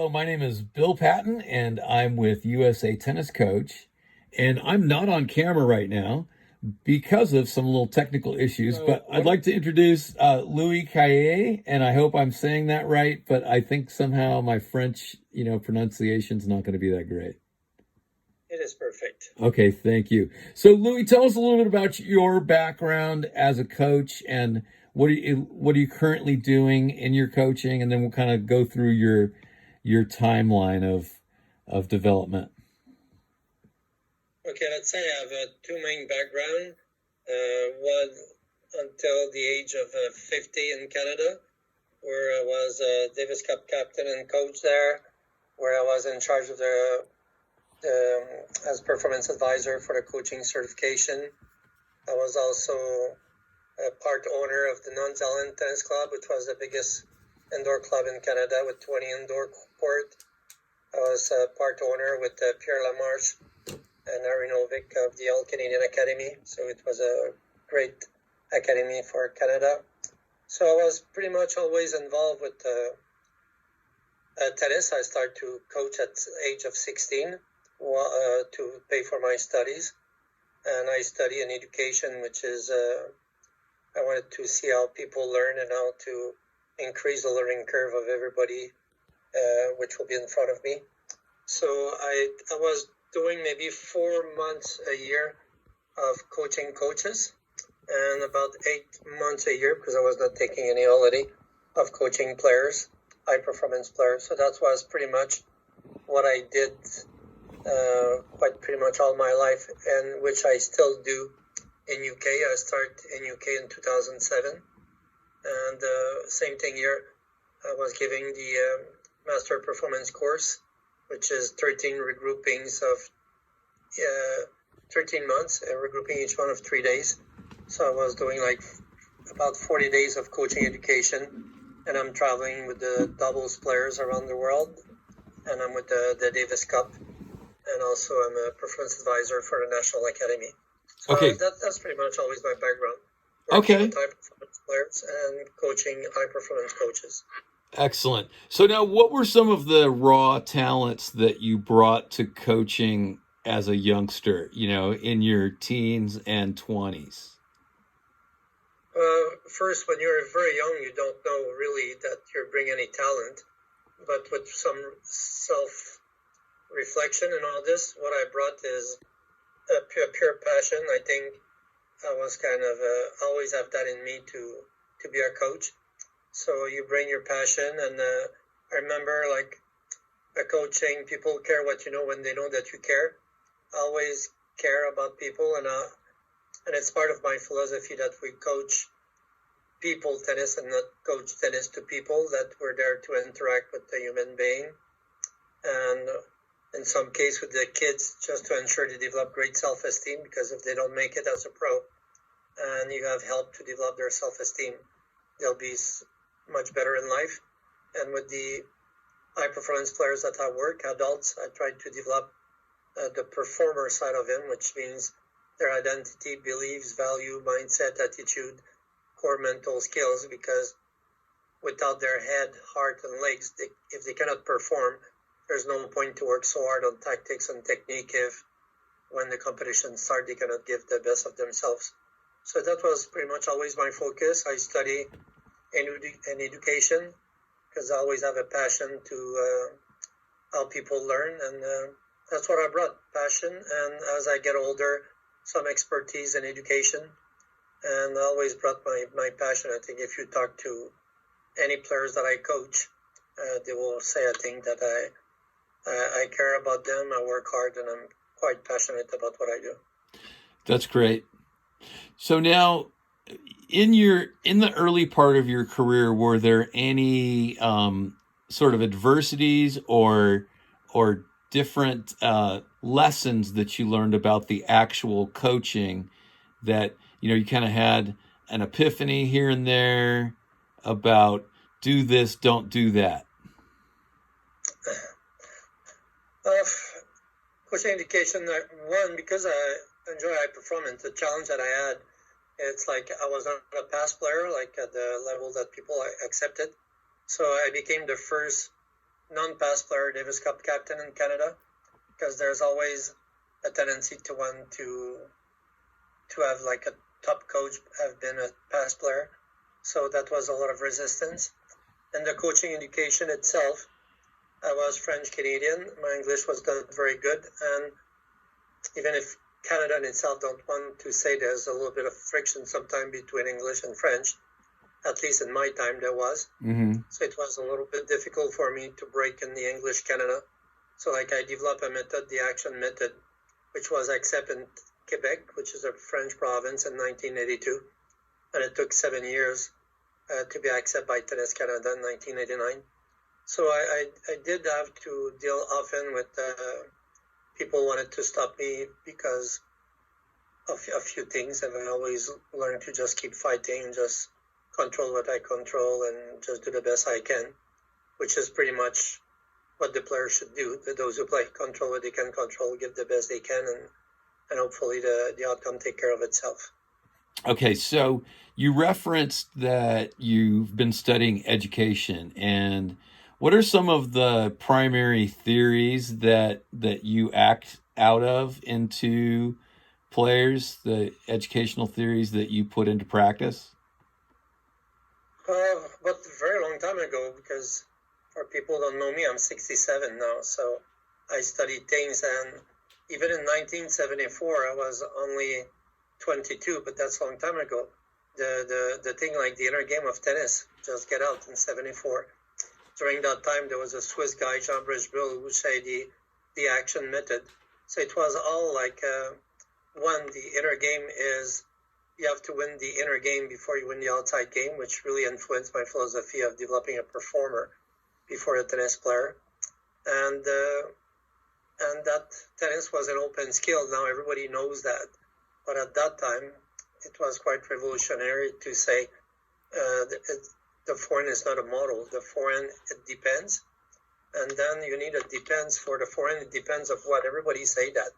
Hello, my name is Bill Patton, and I'm with USA Tennis Coach. And I'm not on camera right now because of some little technical issues, but I'd like to introduce Louis Cayer, and I hope I'm saying that right, but I think somehow my French, pronunciation is not going to be that great. It is perfect. Okay, thank you. So, Louis, tell us a little bit about your background as a coach and what are you currently doing in your coaching, and then we'll kind of go through your timeline of development. Okay, let's say I have two main background. One until the age of 50 in Canada, where I was Davis Cup captain and coach there, where I was in charge of as performance advisor for the coaching certification. I was also a part owner of the Non-Talent Tennis Club, which was the biggest indoor club in Canada with 20 indoor court. I was a part owner with Pierre Lamarche and Ari Novick of the All Canadian Academy. So it was a great academy for Canada. So I was pretty much always involved with tennis. I started to coach at the age of 16 to pay for my studies. And I study in education, which is, I wanted to see how people learn and how to increase the learning curve of everybody, which will be in front of me. So I was doing maybe 4 months a year of coaching coaches and about 8 months a year, because I was not taking any holiday, of coaching players, high performance players. So that was pretty much what I did quite pretty much all my life, and which I still do in UK. I started in UK in 2007, and same thing here. I was giving the Master Performance course, which is 13 regroupings of 13 months, regrouping each one of 3 days. So I was doing like about 40 days of coaching education, and I'm traveling with the doubles players around the world, and I'm with the Davis Cup, and also I'm a performance advisor for the National Academy. So Okay. That's pretty much always my background. Okay. With high performance players and coaching high performance coaches. Excellent. So now, what were some of the raw talents that you brought to coaching as a youngster, in your teens and 20s? First, when you're very young, you don't know really that you bring any talent. But with some self-reflection and all this, what I brought is a pure passion. I think I was kind of always have that in me to be a coach. So you bring your passion, and I remember like a coach saying, people care what you know when they know that you care. I always care about people, and it's part of my philosophy that we coach people tennis and not coach tennis to people, that we're there to interact with the human being. And in some case with the kids, just to ensure they develop great self-esteem, because if they don't make it as a pro and you have help to develop their self-esteem, they'll be much better in life. And with the high performance players that I work, adults, I try to develop the performer side of them, which means their identity, beliefs, value, mindset, attitude, core mental skills, because without their head, heart, and legs, if they cannot perform, there's no point to work so hard on tactics and technique if when the competition starts, they cannot give the best of themselves. So that was pretty much always my focus. I study in education because I always have a passion to help people learn, and that's what I brought, passion. And as I get older, some expertise in education, and I always brought my passion. I think if you talk to any players that I coach, they will say, I think that I care about them, I work hard, and I'm quite passionate about what I do. That's great. So now, in the early part of your career, were there any sort of adversities or different lessons that you learned about the actual coaching that you kind of had an epiphany here and there about do this, don't do that? Coaching education, one, because I enjoy high performance, the challenge that I had, it's like I was not a past player, like at the level that people accepted. So I became the first non-pass player Davis Cup captain in Canada, because there's always a tendency to want to have like a top coach have been a pass player. So that was a lot of resistance. And the coaching education itself, I was French-Canadian. My English was not very good. And even if Canada in itself don't want to say there's a little bit of friction sometimes between English and French, at least in my time there was. Mm-hmm. So it was a little bit difficult for me to break in the English Canada. So like I developed a method, the action method, which was accepted in Quebec, which is a French province, in 1982. And it took 7 years to be accepted by Tennis Canada in 1989. So I did have to deal often with people wanted to stop me because of a few things, and I always learned to just keep fighting, just control what I control, and just do the best I can, which is pretty much what the players should do. Those who play, control what they can control, give the best they can, and hopefully the outcome take care of itself. Okay, so you referenced that you've been studying education, and what are some of the primary theories that you act out of into players, the educational theories that you put into practice? But a very long time ago, because for people who don't know me, I'm 67 now, so I studied things, and even in 1974, I was only 22, but that's a long time ago. The thing like the inner game of tennis just get out in 74. During that time, there was a Swiss guy, Jean Bridgebull, who said the action method. So it was all like, one, the inner game is you have to win the inner game before you win the outside game, which really influenced my philosophy of developing a performer before a tennis player. And that tennis was an open skill. Now everybody knows that. But at that time, it was quite revolutionary to say the forehand is not a model. The forehand, it depends. And then you need a depends for the forehand. It depends of what. Everybody say that.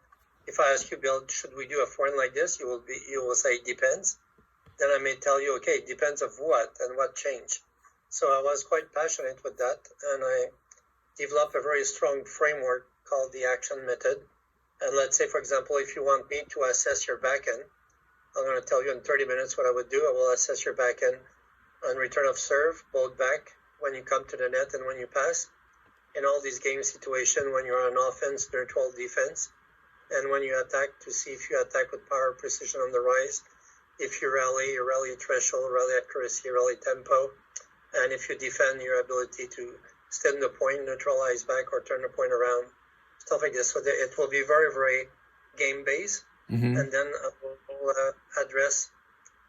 If I ask you, Bill, should we do a forehand like this? You will say depends. Then I may tell you, okay, it depends of what and what change. So I was quite passionate with that, and I developed a very strong framework called the action method. And let's say, for example, if you want me to assess your backhand, I'm going to tell you in 30 minutes what I would do. I will assess your backhand on return of serve, both back, when you come to the net and when you pass. In all these game situations, when you're on offense, neutral defense, and when you attack, to see if you attack with power, precision on the rise, if you rally threshold, rally accuracy, rally tempo, and if you defend, your ability to stem the point, neutralize back, or turn the point around, stuff like this. So it will be very, very game-based, Mm-hmm. and then I will address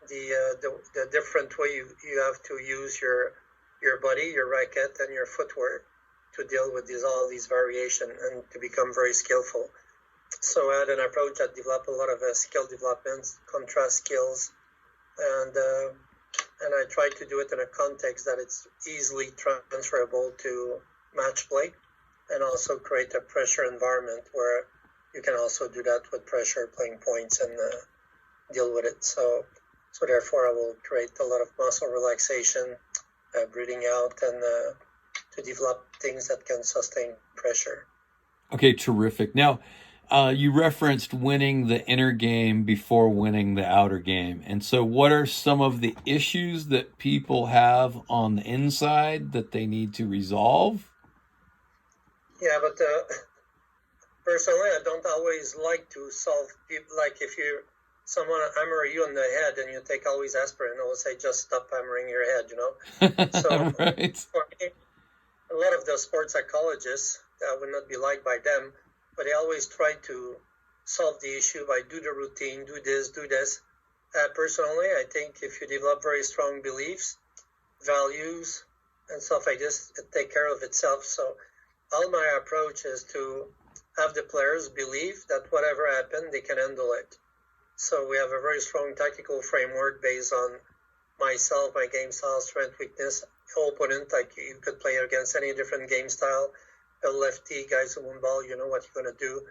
the different way you have to use your body, your racket, and your footwork to deal with all these variations and to become very skillful. So I had an approach that developed a lot of skill development, contrast skills, and I tried to do it in a context that it's easily transferable to match play, and also create a pressure environment where you can also do that with pressure, playing points, and deal with it. So therefore, I will create a lot of muscle relaxation, breathing out, and to develop things that can sustain pressure. Okay, terrific. Now, you referenced winning the inner game before winning the outer game. And so what are some of the issues that people have on the inside that they need to resolve? Yeah, but personally, I don't always like to solve people. Like if someone hammer you on the head and you take always aspirin, I will say, just stop hammering your head, So Right. for me, a lot of the sports psychologists, I would not be liked by them, but they always try to solve the issue by do the routine, do this. Personally, I think if you develop very strong beliefs, values, and stuff like this, it take care of itself. So all my approach is to have the players believe that whatever happened, they can handle it. So we have a very strong tactical framework based on myself, my game style, strength, weakness, opponent. Like you could play against any different game style. A lefty, guys who win ball, you know what you're going to do.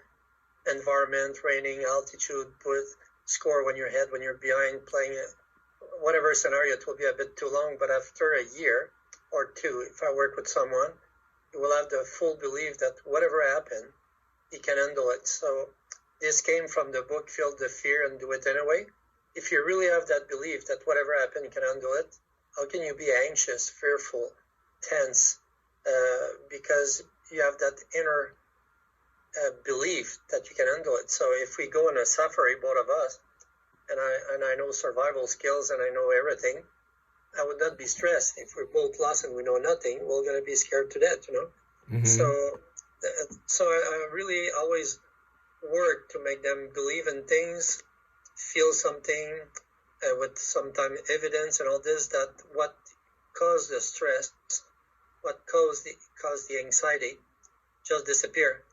Environment, training, altitude, score when you're ahead, when you're behind, playing whatever scenario. It will be a bit too long, but after a year or two, if I work with someone, you will have the full belief that whatever happened, he can handle it. So this came from the book, Feel the Fear and Do It Anyway. If you really have that belief that whatever happened, you can handle it, how can you be anxious, fearful, tense? Because you have that inner belief that you can handle it. So if we go on a safari, both of us, and I know survival skills and I know everything, I would not be stressed. If we're both lost and we know nothing, we're going to be scared to death, you know? Mm-hmm. So I really always work to make them believe in things, feel something with sometimes evidence and all this, that what caused the stress, what caused the anxiety, just disappear.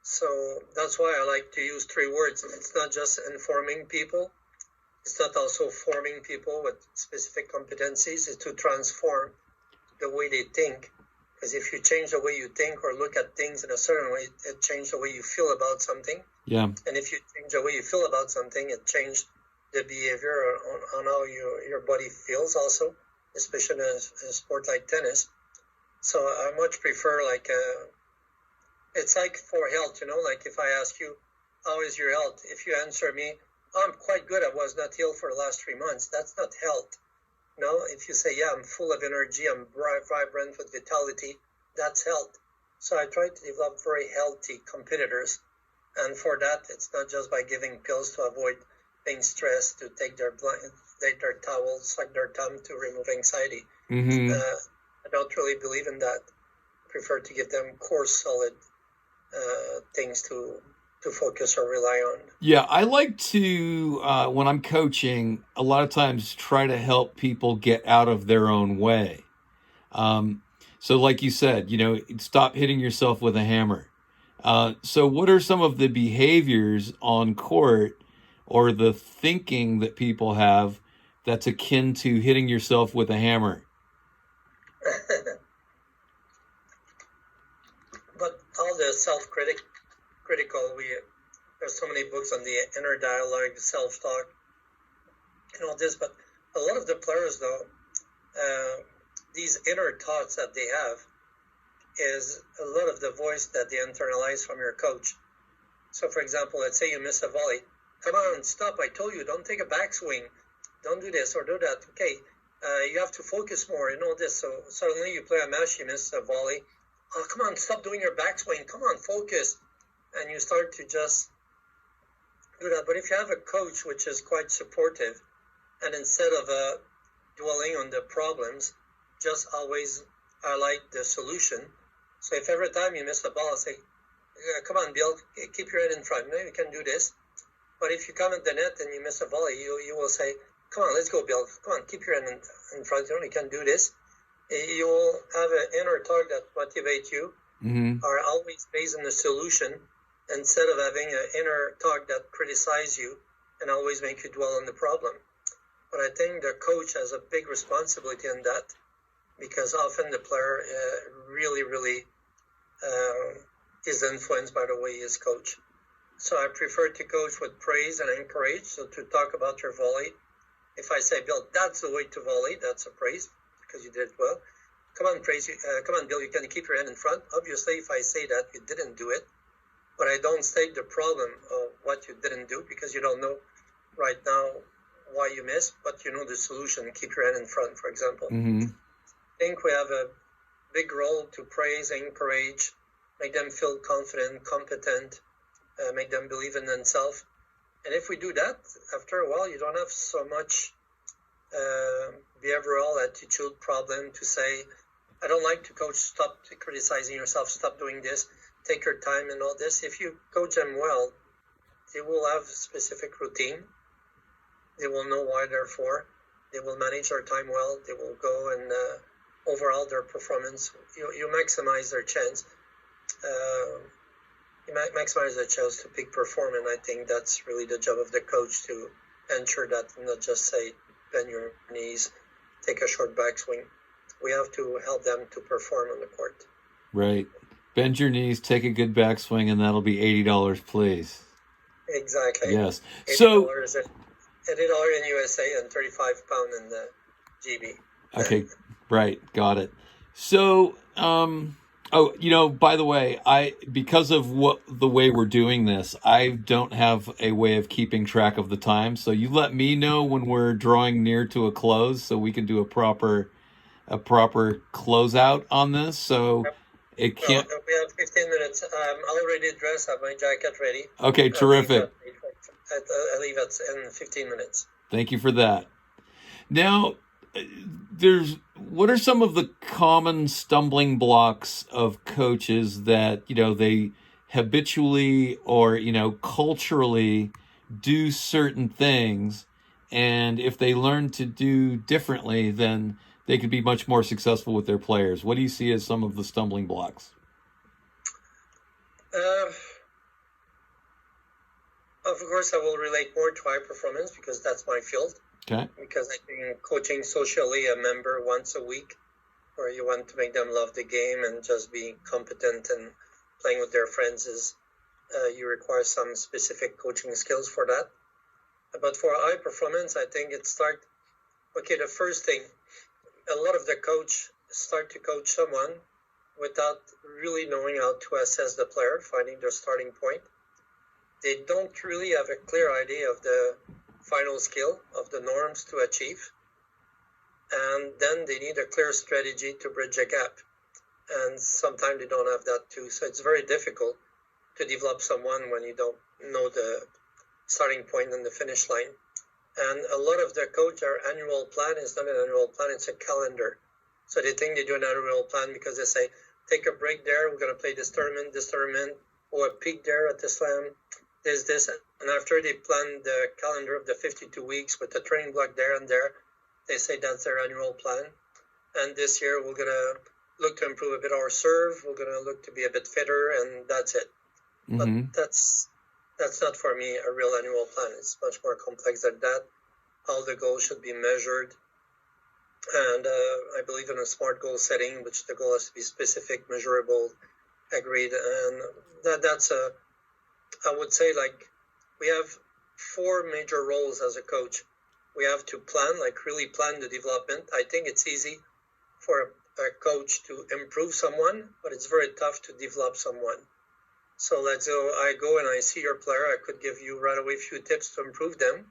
So that's why I like to use 3 words. It's not just informing people. It's not also forming people with specific competencies. It's to transform the way they think. Because if you change the way you think or look at things in a certain way, it changes the way you feel about something. Yeah. And if you change the way you feel about something, it changes the behavior on how your body feels also, especially in a sport like tennis. So I much prefer it's like for health, you know, like if I ask you, how is your health? If you answer me, I'm quite good, I was not ill for the last 3 months, that's not health. No, if you say, yeah, I'm full of energy, I'm vibrant with vitality, that's health. So I try to develop very healthy competitors. And for that, it's not just by giving pills to avoid being stressed, to take their towel, suck their thumb to remove anxiety. Mm-hmm. I don't really believe in that. I prefer to give them core solid things to focus or rely on. Yeah, I like to, when I'm coaching, a lot of times try to help people get out of their own way. So like you said, you know, stop hitting yourself with a hammer. So what are some of the behaviors on court or the thinking that people have that's akin to hitting yourself with a hammer? But all the self-critical, there's so many books on the inner dialogue, self-talk, and all this, but a lot of the players, though, these inner thoughts that they have is a lot of the voice that they internalize from your coach. So, for example, let's say you miss a volley. Come on, stop, I told you, don't take a backswing. Don't do this or do that. Okay, you have to focus more and all this. So suddenly you play a match, you miss a volley. Oh, come on, stop doing your backswing. Come on, focus. And you start to just do that. But if you have a coach which is quite supportive, and instead of dwelling on the problems, just always highlight the solution. So if every time you miss a ball, I say, come on, Bill, keep your head in front. Maybe you can do this. But if you come at the net and you miss a volley, you will say, come on, let's go, Bill. Come on, keep your head in front. You can do this. You will have an inner talk that motivates you, are always based on the solution, instead of having an inner talk that criticizes you and always make you dwell on the problem. But I think the coach has a big responsibility in that, because often the player really is influenced by the way he is coached. So I prefer to coach with praise and encourage, so to talk about your volley. If I say, Bill, that's the way to volley, that's a praise, because you did it well. Come on, Bill, you can keep your hand in front. Obviously, if I say that, you didn't do it, but I don't state the problem of what you didn't do, because you don't know right now why you missed, but you know the solution. Keep your hand in front, for example. I think we have a big role to praise, encourage, make them feel confident, competent, make them believe in themselves. And if we do that, after a while, you don't have so much behavioral attitude problem to say, I don't like to coach, stop criticizing yourself, stop doing this, take your time and all this. If you coach them well, they will have a specific routine. They will know why they're for. They will manage their time well. They will go and overall their performance, you maximize their chance. You maximize their chance to peak perform, and I think that's really the job of the coach, to ensure that, not just say, bend your knees, take a short backswing. We have to help them to perform on the court. Right. Bend your knees, take a good backswing, and that'll be $80, please. Exactly. Yes. $80 So $80 in USA and £35 in the GB. Okay, right, got it. So Oh, by the way, because of the way we're doing this, I don't have a way of keeping track of the time. So you let me know when we're drawing near to a close, so we can do a proper closeout on this. So it Well, can't. we have 15 minutes. I'm already dressed. I have my jacket ready. Okay, terrific. I leave at in 15 minutes. Thank you for that. Now, what are some of the common stumbling blocks of coaches that, they habitually or, culturally do certain things, and if they learn to do differently, then they could be much more successful with their players. What do you see as some of the stumbling blocks? Of course, I will relate more to high performance because that's my field. Okay. Because I think coaching socially a member once a week, where you want to make them love the game and just be competent and playing with their friends, is you require some specific coaching skills for that. But for high performance, I think it starts. Okay, the first thing, a lot of the coach start to coach someone without really knowing how to assess the player, finding their starting point. They don't really have a clear idea of the final skill, of the norms to achieve. And then they need a clear strategy to bridge a gap. And sometimes they don't have that too. So it's very difficult to develop someone when you don't know the starting point and the finish line. And a lot of the coach, their annual plan is not an annual plan, it's a calendar. So they think they do an annual plan because they say, take a break there, we're going to play this tournament, or a peak there at the slam, this. And after they plan the calendar of the 52 weeks with the training block there and there, they say that's their annual plan. And this year we're going to look to improve a bit our serve, we're going to look to be a bit fitter, and that's it. Mm-hmm. But that's not for me a real annual plan. It's much more complex than that. All the goals should be measured. And I believe in a SMART goal setting, which the goal has to be specific, measurable, agreed. And that's I would say, like, we have 4 major roles as a coach. We have to plan, like really plan the development. I think it's easy for a coach to improve someone, but it's very tough to develop someone. So let's go, I go and I see your player. I could give you right away a few tips to improve them,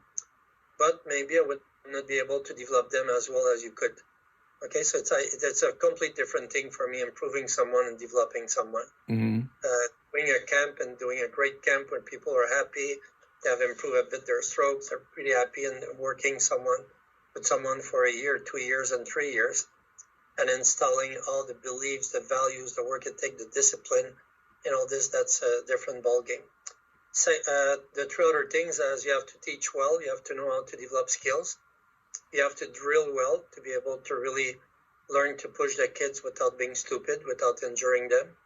but maybe I would not be able to develop them as well as you could. Okay, so it's a complete different thing for me, improving someone and developing someone. Mm-hmm. Doing a camp and doing a great camp when people are happy, they have improved a bit their strokes, they're pretty happy, and working with someone for a year, 2 years, and 3 years, and installing all the beliefs, the values, the work ethic, the discipline, and all this, that's a different ballgame. The 3 other things is you have to teach well, you have to know how to develop skills, you have to drill well to be able to really learn to push the kids without being stupid, without injuring them.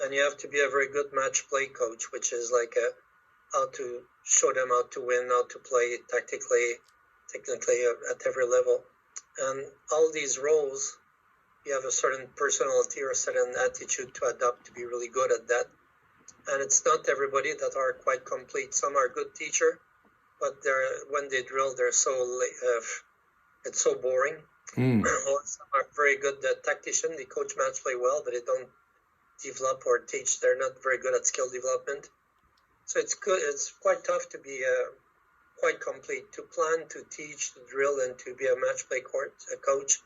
And you have to be a very good match play coach, which is like how to show them how to win, how to play technically at every level. And all these roles, you have a certain personality or a certain attitude to adopt to be really good at that. And it's not everybody that are quite complete. Some are good teacher, but when they drill, they're it's so boring. Mm. Some are very good tactician. They coach match play well, but they don't develop or teach. They're not very good at skill development. So it's good. It's quite tough to be quite complete, to plan, to teach, to drill, and to be a match play coach.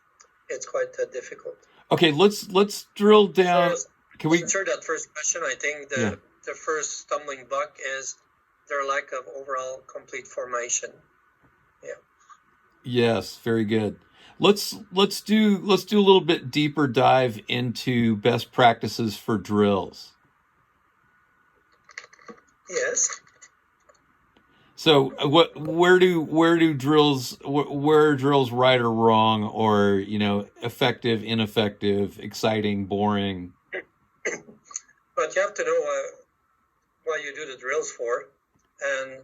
It's quite difficult. Okay, let's drill down. So, Can we answer that first question? I think the first stumbling block is their lack of overall complete formation. Yeah. Yes, very good. Let's do a little bit deeper dive into best practices for drills. Yes. So where do drills, where are drills right or wrong, or effective, ineffective, exciting, boring? But you have to know what you do the drills for. And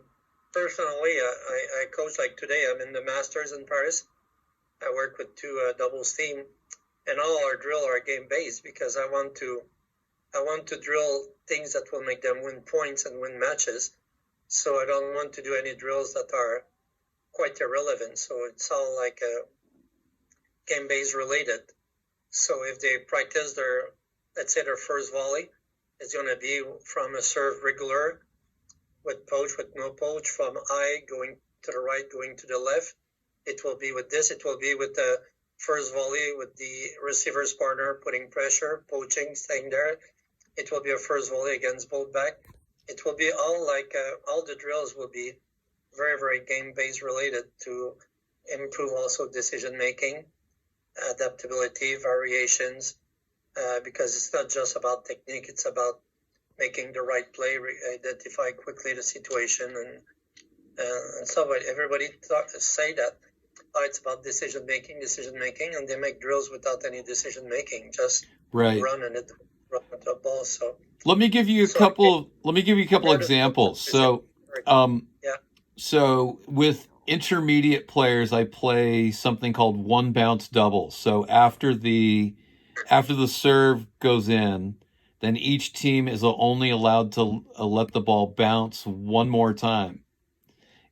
personally, I coach, like today, I'm in the Masters in Paris. I work with 2 doubles team, and all our drill are game based because I want to drill things that will make them win points and win matches. So I don't want to do any drills that are quite irrelevant. So it's all like game based related. So if they practice their let's say their first volley is going to be from a serve regular with poach, with no poach, from high going to the right, going to the left. It will be with this. It will be with the first volley with the receiver's partner putting pressure, poaching, staying there. It will be a first volley against both back. It will be all like all the drills will be very, very game-based related to improve also decision-making, adaptability, variations, because it's not just about technique, it's about making the right play, identify quickly the situation, and so on. Everybody say that it's about decision-making, and they make drills without any decision-making, just Right. run and run with the ball. So let me give you a couple examples. So yeah. So with intermediate players, I play something called one bounce double. So after the serve goes in, then each team is only allowed to let the ball bounce one more time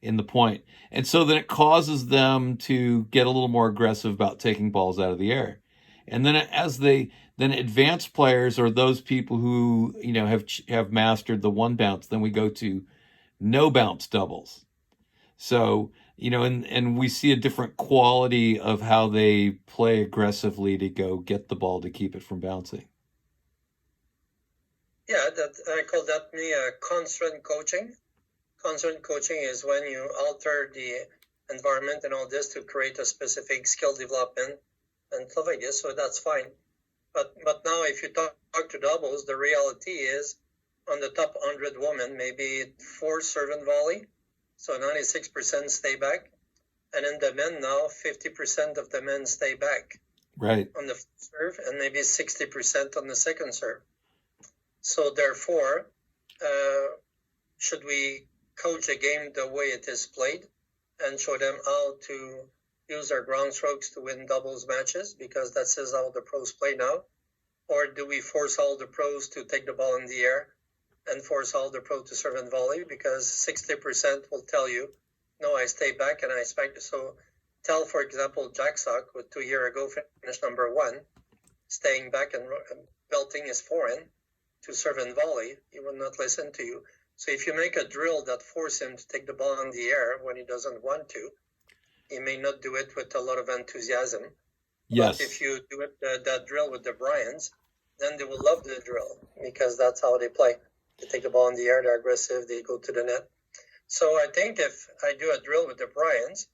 in the point. And so then it causes them to get a little more aggressive about taking balls out of the air. And then then advanced players, or those people who, have mastered the one bounce, then we go to no bounce doubles. So, and we see a different quality of how they play aggressively to go get the ball to keep it from bouncing. Yeah, I call that constant coaching. Constant coaching is when you alter the environment and all this to create a specific skill development and stuff like this. So that's fine. But now if you talk to doubles, the reality is on the top 100 women, maybe 4 serve and volley. So 96% stay back. And in the men now, 50% of the men stay back. Right. On the first serve and maybe 60% on the second serve. So therefore, should we coach a game the way it is played and show them how to use their ground strokes to win doubles matches, because that is how the pros play now? Or do we force all the pros to take the ball in the air and force all the pros to serve and volley? Because 60% will tell you, no, I stay back and I expect. So tell, for example, Jack Sock, who 2 years ago finished number 1, staying back and belting his forehand to serve and volley, he will not listen to you. So if you make a drill that forces him to take the ball in the air when he doesn't want to, he may not do it with a lot of enthusiasm. Yes. But if you do it that drill with the Bryans, then they will love the drill, because that's how they play. They take the ball in the air, they're aggressive, they go to the net. So I think if I do a drill with the Bryans,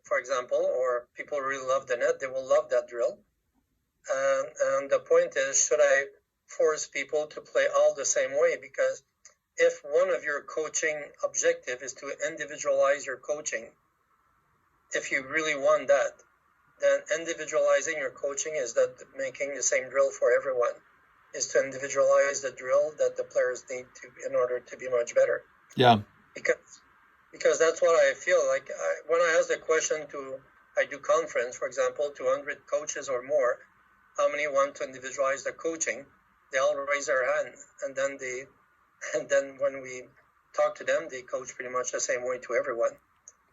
for example, or people really love the net, they will love that drill. And the point is, should I force people to play all the same way? Because if one of your coaching objective is to individualize your coaching, if you really want that, then individualizing your coaching is that making the same drill for everyone, is to individualize the drill that the players need to in order to be much better. Yeah. Because that's what I feel like. When I ask the question I do conference, for example, to 100 coaches or more, how many want to individualize the coaching? They all raise their hand, and then when we talk to them, they coach pretty much the same way to everyone.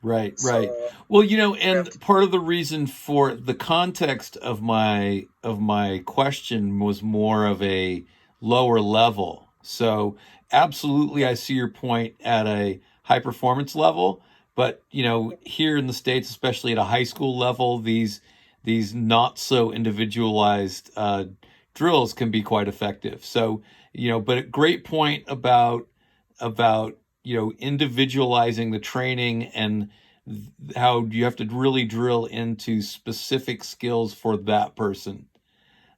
Right. Well, and part of the reason for the context of my question was more of a lower level. So absolutely, I see your point at a high performance level, but here in the States, especially at a high school level, these not so individualized drills can be quite effective. So but a great point about individualizing the training and how you have to really drill into specific skills for that person.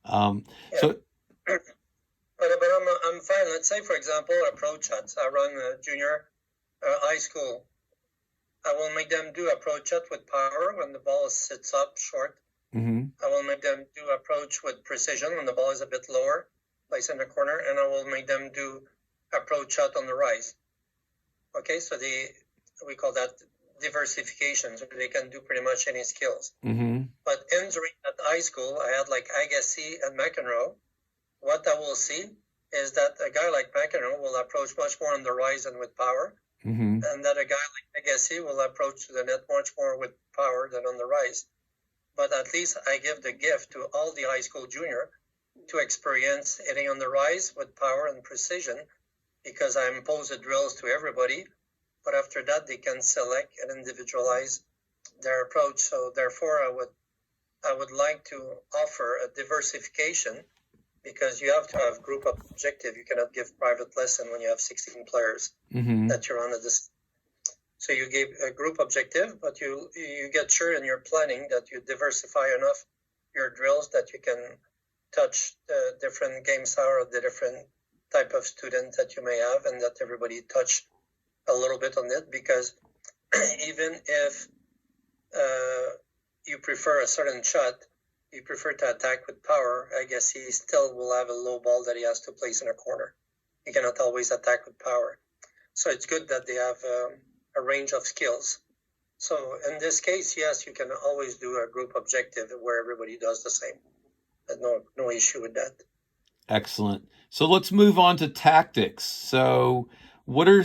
So, but I'm fine. Let's say, for example, approach shots. I run a junior high school. I will make them do approach shot with power when the ball sits up short. Mm-hmm. I will make them do approach with precision when the ball is a bit lower, placed in the corner, and I will make them do approach shot on the rise. Okay, so we call that diversification, so they can do pretty much any skills. Mm-hmm. But during at high school, I had like Agassi and McEnroe. What I will see is that a guy like McEnroe will approach much more on the rise and with power, mm-hmm. and that a guy like Agassi will approach to the net much more with power than on the rise. But at least I give the gift to all the high school junior to experience hitting on the rise with power and precision, because I impose the drills to everybody. But after that, they can select and individualize their approach. So therefore, I would like to offer a diversification, because you have to have group objective. You cannot give private lesson when you have 16 players that you're on at this. So you give a group objective, but you get sure in your planning that you diversify enough your drills that you can touch the different game style of the different type of student that you may have, and that everybody touch a little bit on it. Because even if you prefer a certain shot, you prefer to attack with power, I guess he still will have a low ball that he has to place in a corner. He cannot always attack with power. So it's good that they have a range of skills. So in this case, yes, you can always do a group objective where everybody does the same. No issue with that. Excellent. So let's move on to tactics. So what are,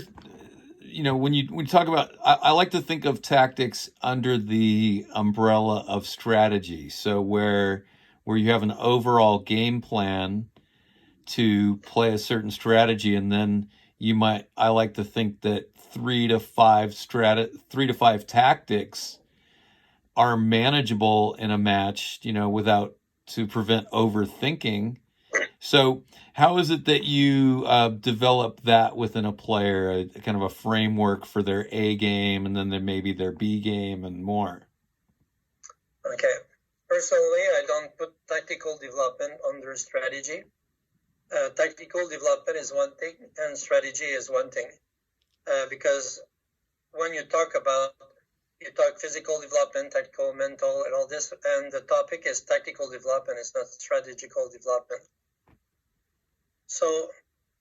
when you talk about, I like to think of tactics under the umbrella of strategy. So where you have an overall game plan to play a certain strategy, and then I like to think that 3 to 5 tactics are manageable in a match, without, to prevent overthinking. So how is it that you develop that within a player, a kind of a framework for their A game, and then maybe their B game and more? Okay. Personally, I don't put tactical development under strategy. Tactical development is one thing, and strategy is one thing. Because when you talk physical development, tactical, mental, and all this, and the topic is tactical development, it's not strategical development. So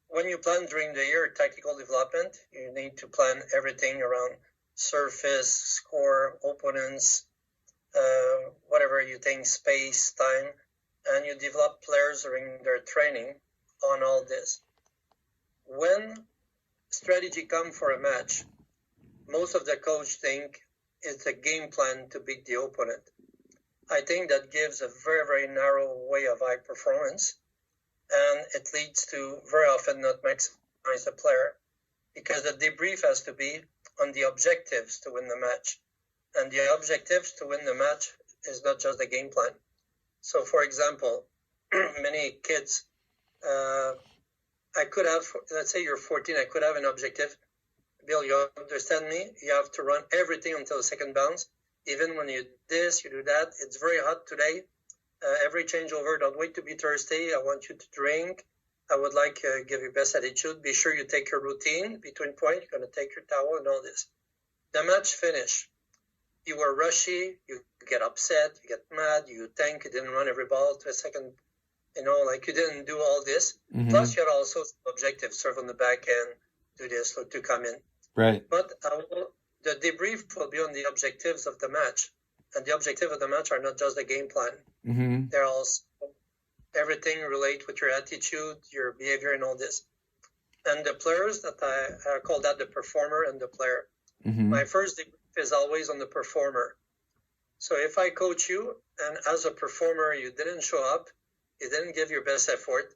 when you plan during the year tactical development, you need to plan everything around surface, score, opponents, whatever you think, space, time, and you develop players during their training on all this. When strategy comes for a match, most of the coach think it's a game plan to beat the opponent. I think that gives a very, very narrow way of high performance, and it leads to very often not maximize the player, because the debrief has to be on the objectives to win the match. And the objectives to win the match is not just the game plan. So, for example, many kids, I could have, let's say you're 14, I could have an objective. Bill, you understand me? You have to run everything until the second bounce. Even when you do this, you do that. It's very hot today. Every changeover, don't wait to be thirsty. I want you to drink. I would like to give you best attitude. Be sure you take your routine between points. You're going to take your towel and all this. The match finish. You were rushy. You get upset. You get mad. You think you didn't run every ball to a second. Like you didn't do all this. Mm-hmm. Plus, you had also objectives, serve on the back end, do this, to come in. Right. But the debrief will be on the objectives of the match. And the objective of the match are not just the game plan. Mm-hmm. They're also everything relate with your attitude, your behavior, and all this. And the players that I call that the performer and the player. Mm-hmm. My first debrief is always on the performer. So if I coach you, and as a performer you didn't show up, you didn't give your best effort,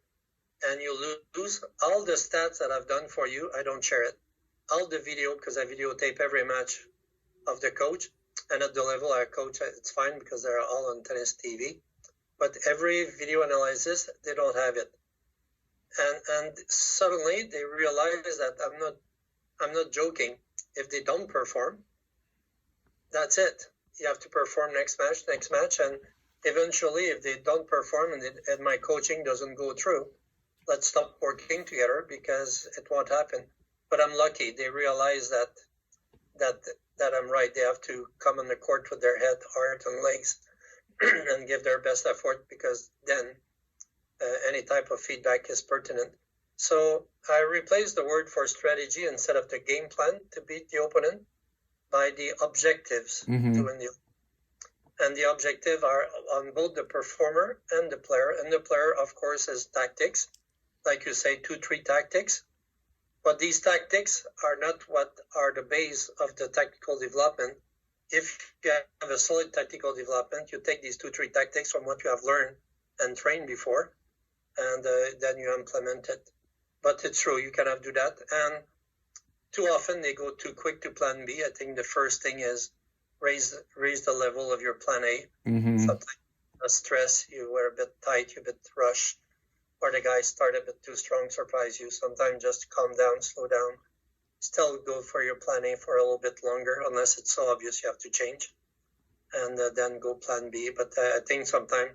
and you lose all the stats that I've done for you, I don't share it. All the video, because I videotape every match of the coach. And at the level I coach, it's fine because they're all on tennis TV. But every video analysis, they don't have it. And suddenly they realize that I'm not joking. If they don't perform, that's it. You have to perform next match. And eventually, if they don't perform and my coaching doesn't go through, let's stop working together, because it won't happen. But I'm lucky. They realize that I'm right. They have to come on the court with their head, heart, and legs and give their best effort, because then any type of feedback is pertinent. So I replaced the word for strategy instead of the game plan to beat the opponent by the objectives to win the. And the objective are on both the performer and the player. And the player, of course, is tactics. Like you say, 2-3 tactics. But these tactics are not what are the base of the tactical development. If you have a solid tactical development, you take these 2-3 tactics from what you have learned and trained before, and then you implement it. But it's true, you cannot do that. And too often they go too quick to plan B. I think the first thing is raise the level of your plan A. Mm-hmm. Sometimes stress, you were a bit tight, you're a bit rushed, or the guy started a bit too strong, surprise you. Sometimes just calm down, slow down. Still go for your plan A for a little bit longer, unless it's so obvious you have to change. And then go plan B. But I think sometimes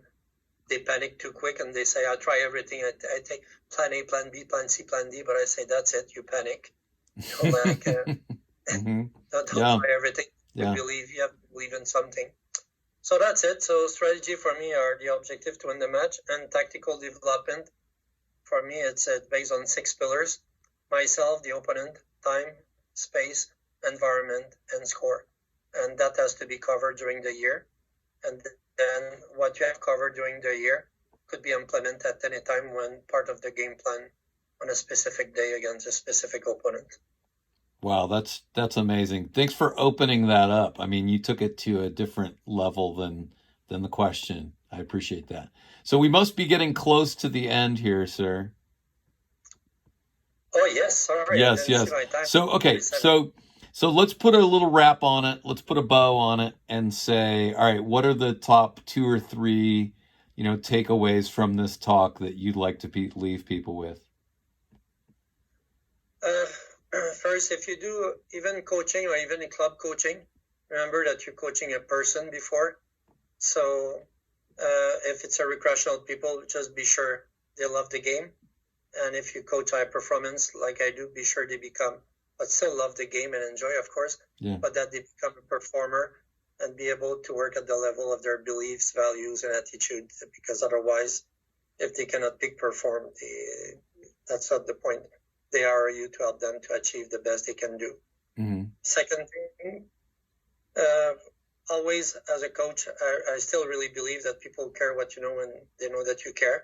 they panic too quick and they say, I'll try everything. I take plan A, plan B, plan C, plan D. But I say, that's it, you panic. Mm-hmm. Don't try everything. You have to believe in something. So that's it. So strategy for me are the objective to win the match, and tactical development for me it's based on 6 pillars: myself, the opponent, time, space, environment, and score. And that has to be covered during the year. And then what you have covered during the year could be implemented at any time when part of the game plan on a specific day against a specific opponent. Wow, that's amazing. Thanks for opening that up. I mean, you took it to a different level than the question. I appreciate that. So we must be getting close to the end here, sir. Oh yes, sorry. Yes. So okay, so let's put a little wrap on it. Let's put a bow on it and say, all right, what are the top 2 or 3, takeaways from this talk that you'd like to leave people with? First, if you do even coaching or even a club coaching, remember that you're coaching a person before. So if it's a recreational people, just be sure they love the game. And if you coach high performance like I do, be sure they but still love the game and enjoy, of course, but that they become a performer and be able to work at the level of their beliefs, values, and attitude. Because otherwise, if they cannot peak perform, that's not the point. They are you to help them to achieve the best they can do. Mm-hmm. Second thing, always as a coach, I still really believe that people care what you know when they know that you care.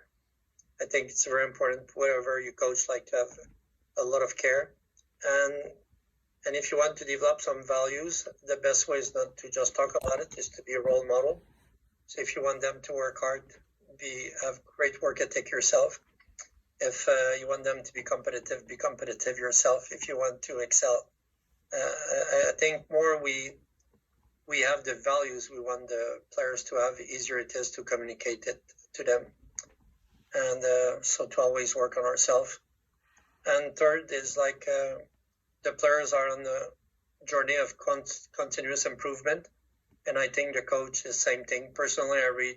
I think it's very important, wherever you coach, like to have a lot of care. And if you want to develop some values, the best way is not to just talk about it, is to be a role model. So if you want them to work hard, have great work ethic yourself. If you want them to be competitive yourself. If you want to excel, I think more we have the values we want the players to have, the easier it is to communicate it to them. And so to always work on ourselves. And third is like the players are on the journey of continuous improvement. And I think the coach is the same thing. Personally, I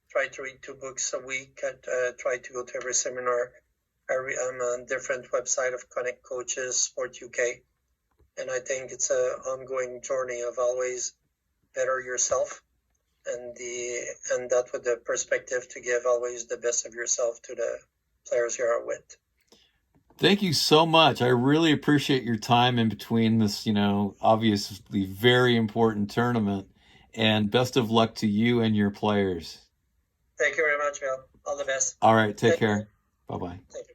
try to read 2 books a week. I try to go to every seminar. I'm on different website of Connect Coaches, Sport UK. And I think it's an ongoing journey of always better yourself. And that with the perspective to give always the best of yourself to the players you are with. Thank you so much. I really appreciate your time in between this, obviously very important tournament. And best of luck to you and your players. Thank you very much, Bill. All the best. All right. Take care. Bye-bye. Thank you.